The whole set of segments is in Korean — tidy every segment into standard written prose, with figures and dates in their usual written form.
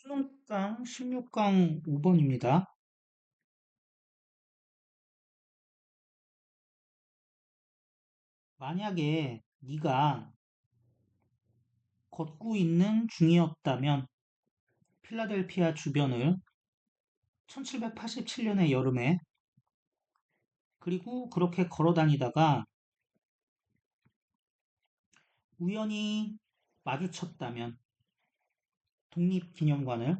수능강 16강 5번입니다. 만약에 네가 걷고 있는 중이었다면 필라델피아 주변을 1787년의 여름에 그리고 그렇게 걸어 다니다가 우연히 마주쳤다면 독립기념관을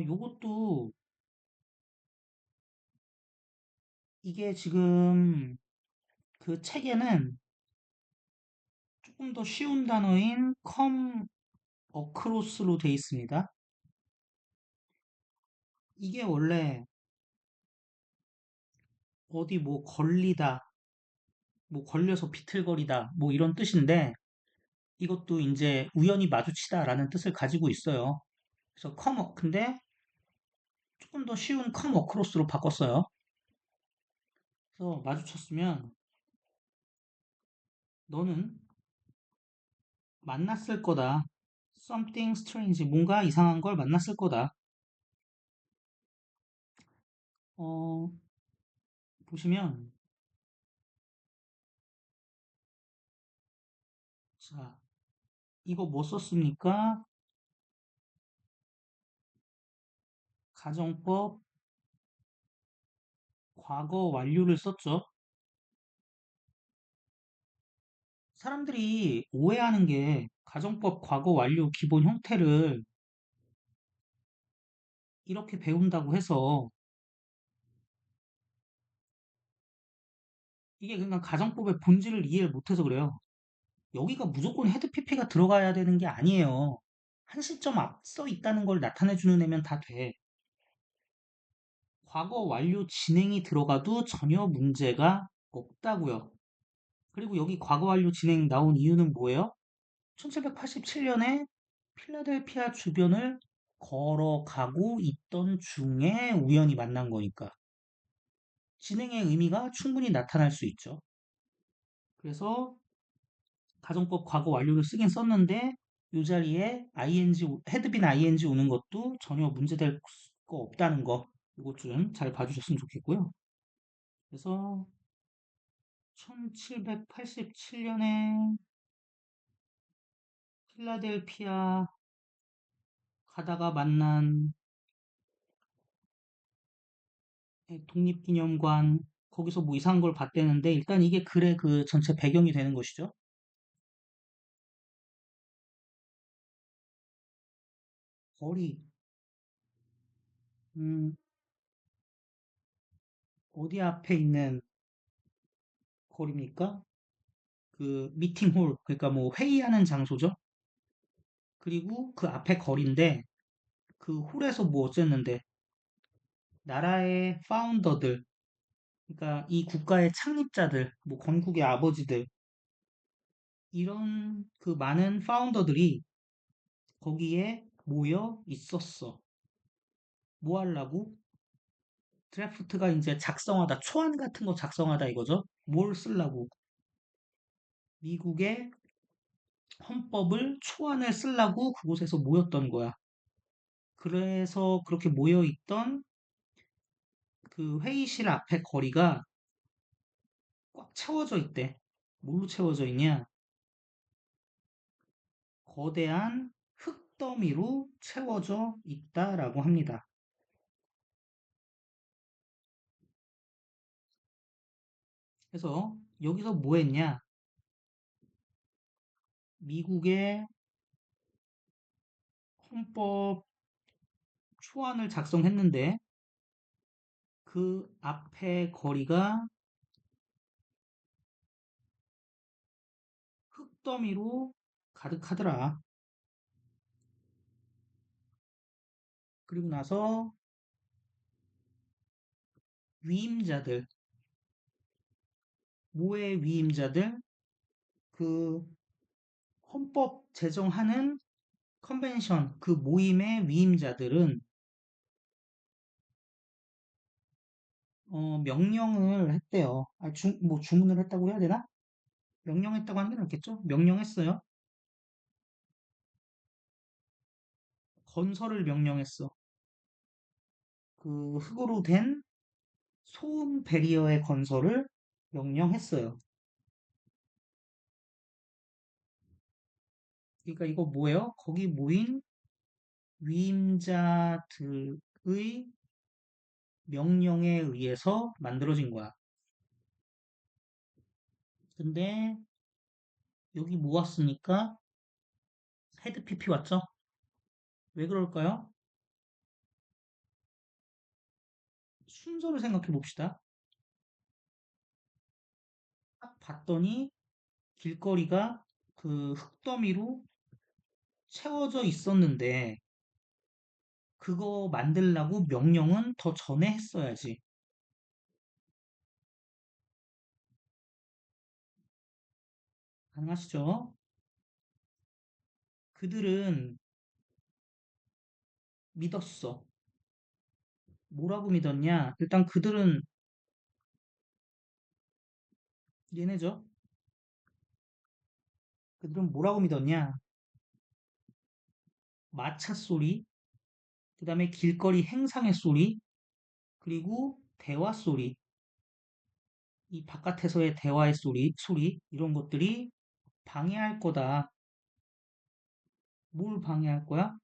요것도 이게 지금 그 책에는 조금 더 쉬운 단어인 come across로 돼 있습니다. 이게 원래 어디 뭐 걸리다 뭐 걸려서 비틀거리다 뭐 이런 뜻인데 이것도 이제 우연히 마주치다라는 뜻을 가지고 있어요. 그래서 근데 조금 더 쉬운 come across로 바꿨어요. 그래서 마주쳤으면 너는 만났을 거다. something strange 뭔가 이상한 걸 만났을 거다. 어, 보시면 자, 이거 뭐 썼습니까? 가정법 과거 완료를 썼죠. 사람들이 오해하는 게 가정법 과거 완료 기본 형태를 이렇게 배운다고 해서 이게 그냥 가정법의 본질을 이해를 못해서 그래요. 여기가 무조건 헤드 PP가 들어가야 되는 게 아니에요. 한 시점 앞서 있다는 걸 나타내주는 애면 다 돼. 과거 완료 진행이 들어가도 전혀 문제가 없다고요. 그리고 여기 과거 완료 진행 나온 이유는 뭐예요? 1787년에 필라델피아 주변을 걸어가고 있던 중에 우연히 만난 거니까. 진행의 의미가 충분히 나타날 수 있죠. 그래서 가정법 과거 완료를 쓰긴 썼는데 이 자리에 헤드빈 ing 오는 것도 전혀 문제될 거 없다는 거 이것 좀 잘 봐주셨으면 좋겠고요. 그래서 1787년에 필라델피아 가다가 만난 독립기념관 거기서 뭐 이상한 걸 봤대는데 일단 이게 글의 그 전체 배경이 되는 것이죠. 거리 음, 어디 앞에 있는 거리입니까? 그 미팅홀 그러니까 뭐 회의하는 장소죠. 그리고 그 앞에 거리인데 그 홀에서 뭐 어쨌는데 나라의 파운더들 그러니까 이 국가의 창립자들 뭐 건국의 아버지들 이런 그 많은 파운더들이 거기에 모여 있었어. 뭐 하려고? 드래프트가 이제 작성하다 초안 같은 거 작성하다 이거죠. 뭘 쓰려고? 미국의 헌법을 초안을 쓰려고 그곳에서 모였던 거야. 그래서 그렇게 모여 있던 그 회의실 앞에 거리가 꽉 채워져 있대. 뭘로 채워져 있냐? 거대한 흙더미로 채워져 있다라고 합니다. 그래서 여기서 뭐 했냐? 미국의 헌법 초안을 작성했는데 그 앞에 거리가 흙더미로 가득하더라. 그리고 나서 위임자들, 모의 위임자들, 그 헌법 제정하는 컨벤션, 그 모임의 위임자들은 명령을 했대요. 뭐 주문을 했다고 해야 되나? 명령했다고 하는 게 낫겠죠? 명령했어요. 건설을 명령했어. 그 흙으로 된 소음 배리어의 건설을 명령했어요. 그러니까 이거 뭐예요? 거기 모인 위임자들의 명령에 의해서 만들어진 거야. 근데 여기 모았으니까 헤드 PP 왔죠? 왜 그럴까요? 순서를 생각해 봅시다. 딱 봤더니 길거리가 그 흙더미로 채워져 있었는데 그거 만들라고 명령은 더 전에 했어야지. 가능하시죠? 그들은 믿었어. 뭐라고 믿었냐? 일단 그들은 얘네죠. 그들은 뭐라고 믿었냐? 마차 소리, 그 다음에 길거리 행상의 소리, 그리고 대화 소리, 이 바깥에서의 대화의 소리, 이런 것들이 방해할 거다. 뭘 방해할 거야?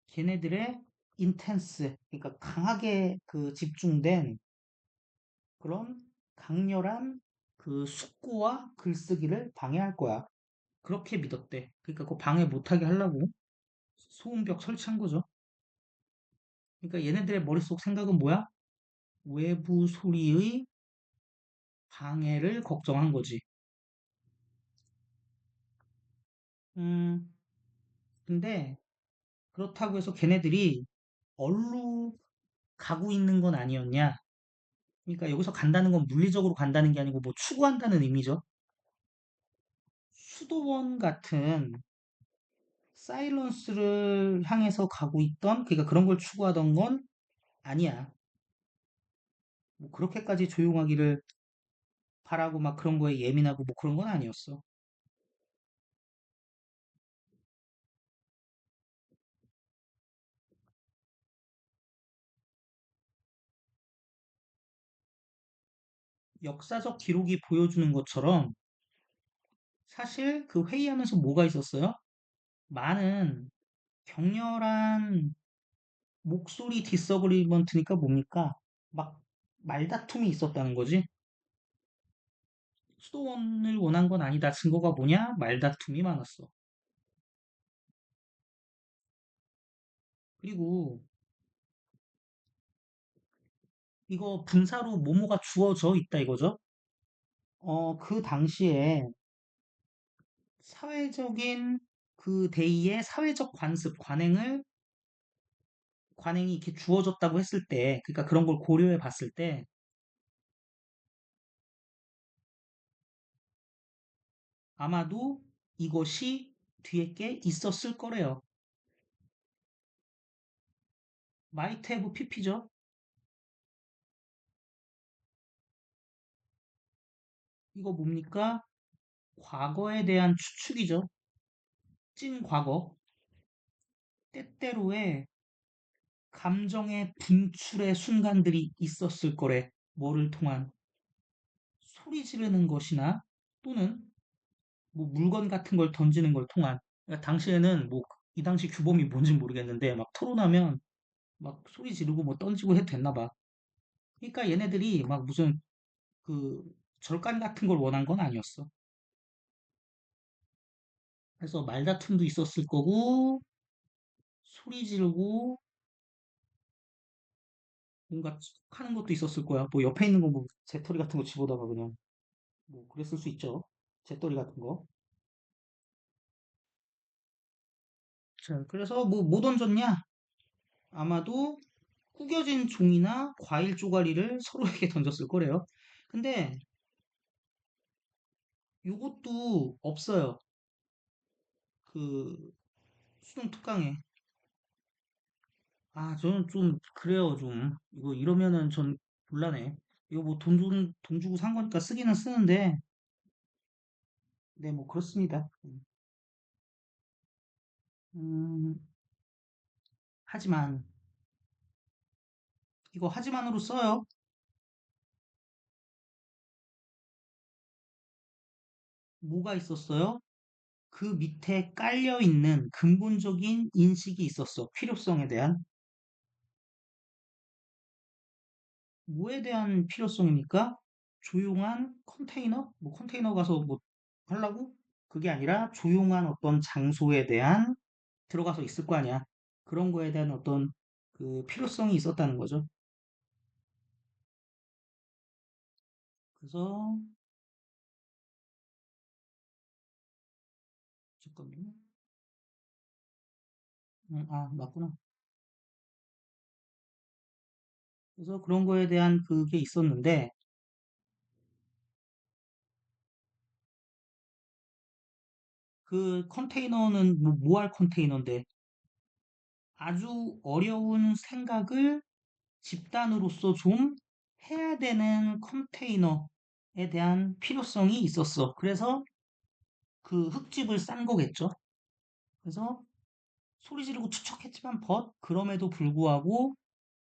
걔네들의 인텐스, 그러니까 강하게 그 집중된 그런 강렬한 그 숙고와 글쓰기를 방해할 거야. 그렇게 믿었대. 그러니까 그 방해 못하게 하려고 소음벽 설치한 거죠. 그러니까 얘네들의 머릿속 생각은 뭐야? 외부 소리의 방해를 걱정한 거지. 음, 근데 그렇다고 해서 걔네들이 얼루 가고 있는 건 아니었냐? 그러니까 여기서 간다는 건 물리적으로 간다는 게 아니고 뭐 추구한다는 의미죠. 수도원 같은 사일런스를 향해서 가고 있던, 그러니까 그런 걸 추구하던 건 아니야. 뭐 그렇게까지 조용하기를 바라고 막 그런 거에 예민하고 뭐 그런 건 아니었어. 역사적 기록이 보여주는 것처럼 사실 그 회의하면서 뭐가 있었어요? 많은 격렬한 목소리 디서그리먼트니까 뭡니까? 막 말다툼이 있었다는 거지. 수도원을 원한 건 아니다. 증거가 뭐냐? 말다툼이 많았어. 그리고 이거 분사로 뭐뭐가 주어져 있다 이거죠. 그 당시에 사회적인 그 대의의 사회적 관습, 관행이 이렇게 주어졌다고 했을 때, 그러니까 그런 걸 고려해 봤을 때, 아마도 이것이 뒤에 게 있었을 거래요. might have pp죠. 이거 뭡니까? 과거에 대한 추측이죠. 찐 과거. 때때로의 감정의 분출의 순간들이 있었을 거래. 뭐를 통한 소리 지르는 것이나 또는 뭐 물건 같은 걸 던지는 걸 통한. 그러니까 당시에는 뭐 이 당시 규범이 뭔지 모르겠는데 막 토론하면 막 소리 지르고 뭐 던지고 해도 됐나 봐. 그러니까 얘네들이 막 무슨 그 절간 같은 걸 원한 건 아니었어. 그래서 말다툼도 있었을 거고 소리 지르고 뭔가 하는 것도 있었을 거야. 뭐 옆에 있는 거 뭐 재떨이 같은 거 집어다가 그냥 뭐 그랬을 수 있죠. 재떨이 같은 거. 자, 그래서 뭐 던졌냐? 아마도 구겨진 종이나 과일 쪼가리를 서로에게 던졌을 거래요. 근데 요것도 없어요. 그 수능 특강에. 아, 저는 좀 그래요, 좀. 이거 이러면은 전 곤란해. 이거 뭐 돈 주고 산 거니까 쓰기는 쓰는데, 네, 뭐 그렇습니다. 음, 하지만 이거 하지만으로 써요. 뭐가 있었어요? 그 밑에 깔려 있는 근본적인 인식이 있었어. 필요성에 대한. 뭐에 대한 필요성입니까? 조용한 컨테이너? 뭐 컨테이너 가서 뭐 하려고? 그게 아니라 조용한 어떤 장소에 대한 들어가서 있을 거 아니야. 그런 거에 대한 어떤 그 필요성이 있었다는 거죠. 그래서 잠깐만요. 아, 맞구나. 그래서 그런 거에 대한 그게 있었는데 그 컨테이너는 뭐 할 컨테이너인데 아주 어려운 생각을 집단으로서 좀 해야 되는 컨테이너에 대한 필요성이 있었어. 그래서 그 흙집을 싼 거겠죠. 그래서 소리 지르고 추척했지만 그럼에도 불구하고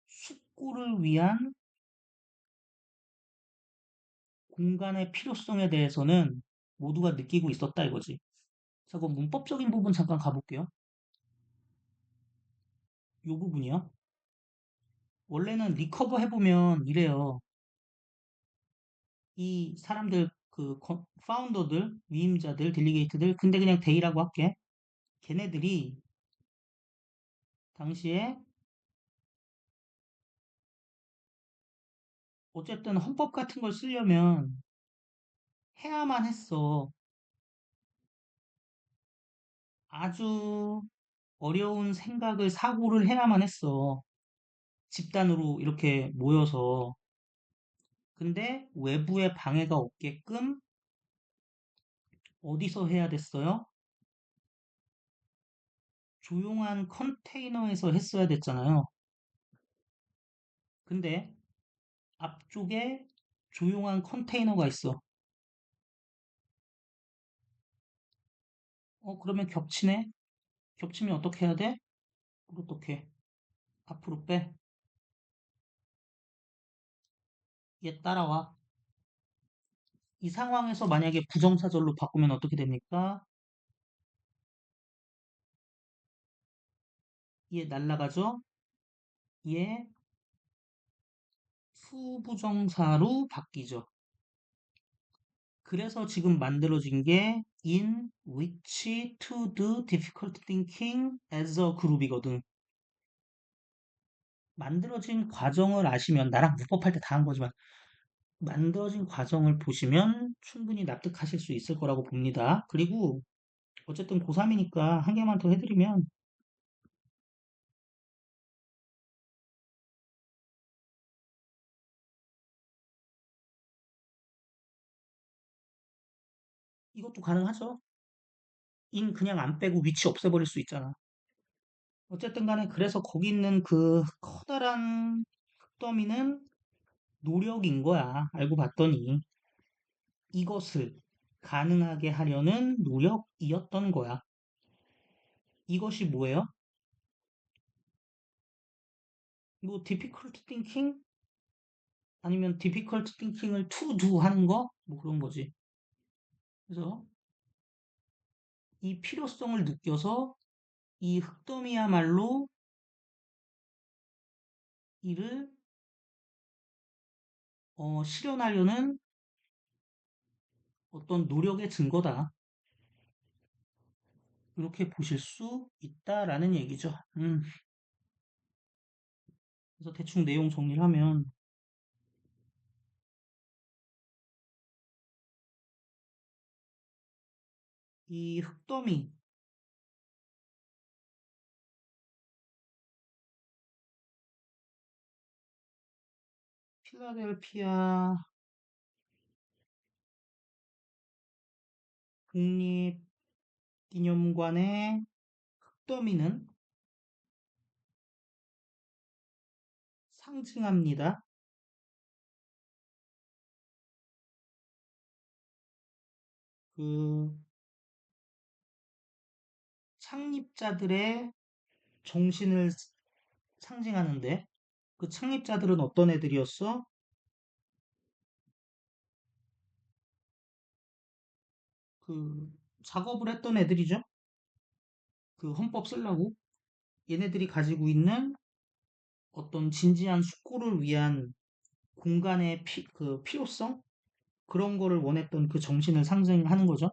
숙고를 위한 공간의 필요성에 대해서는 모두가 느끼고 있었다 이거지. 자, 그럼 문법적인 부분 잠깐 가볼게요. 이 부분이요. 원래는 리커버 해보면 이래요. 이 사람들 그 파운더들, 위임자들, 딜리게이트들 근데 그냥 데이라고 할게. 걔네들이 당시에 어쨌든 헌법 같은 걸 쓰려면 해야만 했어. 아주 어려운 생각을 사고를 해야만 했어. 집단으로 이렇게 모여서. 근데 외부의 방해가 없게끔 어디서 해야 됐어요? 조용한 컨테이너에서 했어야 됐잖아요. 근데 앞쪽에 조용한 컨테이너가 있어. 그러면 겹치네? 겹치면 어떻게 해야 돼? 어떻게? 앞으로 빼. 얘 따라와. 이 상황에서 만약에 부정사절로 바꾸면 어떻게 됩니까? 얘 날라가죠? 얘 수부정사로 바뀌죠. 그래서 지금 만들어진 게 in which to do difficult thinking as a group이거든. 만들어진 과정을 아시면 나랑 문법할 때 다 한 거지만 만들어진 과정을 보시면 충분히 납득하실 수 있을 거라고 봅니다. 그리고 어쨌든 고3이니까 한 개만 더 해드리면 이것도 가능하죠. 인 그냥 안 빼고 위치 없애버릴 수 있잖아. 어쨌든 간에 그래서 거기 있는 그 커다란 흙더미는 노력인 거야. 알고 봤더니 이것을 가능하게 하려는 노력이었던 거야. 이것이 뭐예요? 뭐 difficult thinking 아니면 difficult thinking을 to do 하는 거? 뭐 그런 거지. 그래서 이 필요성을 느껴서 이 흙더미야말로 이를 실현하려는 어떤 노력의 증거다. 이렇게 보실 수 있다라는 얘기죠. 그래서 대충 내용 정리를 하면 이 흙더미, 필라델피아 국립기념관의 흙더미는 상징합니다. 그 창립자들의 정신을 상징하는데 그 창립자들은 어떤 애들이었어? 그 작업을 했던 애들이죠. 그 헌법 쓰려고 얘네들이 가지고 있는 어떤 진지한 숙고를 위한 공간의 그 필요성 그런 거를 원했던 그 정신을 상징하는 거죠.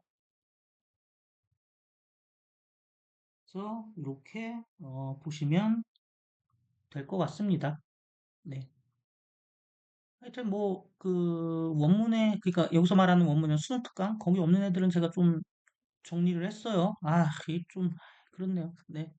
그래서 이렇게 보시면 될 것 같습니다. 네. 하여튼 뭐 그 원문에 그러니까 여기서 말하는 원문은 수능 특강 거기 없는 애들은 제가 좀 정리를 했어요. 아, 이게 좀 그렇네요. 네.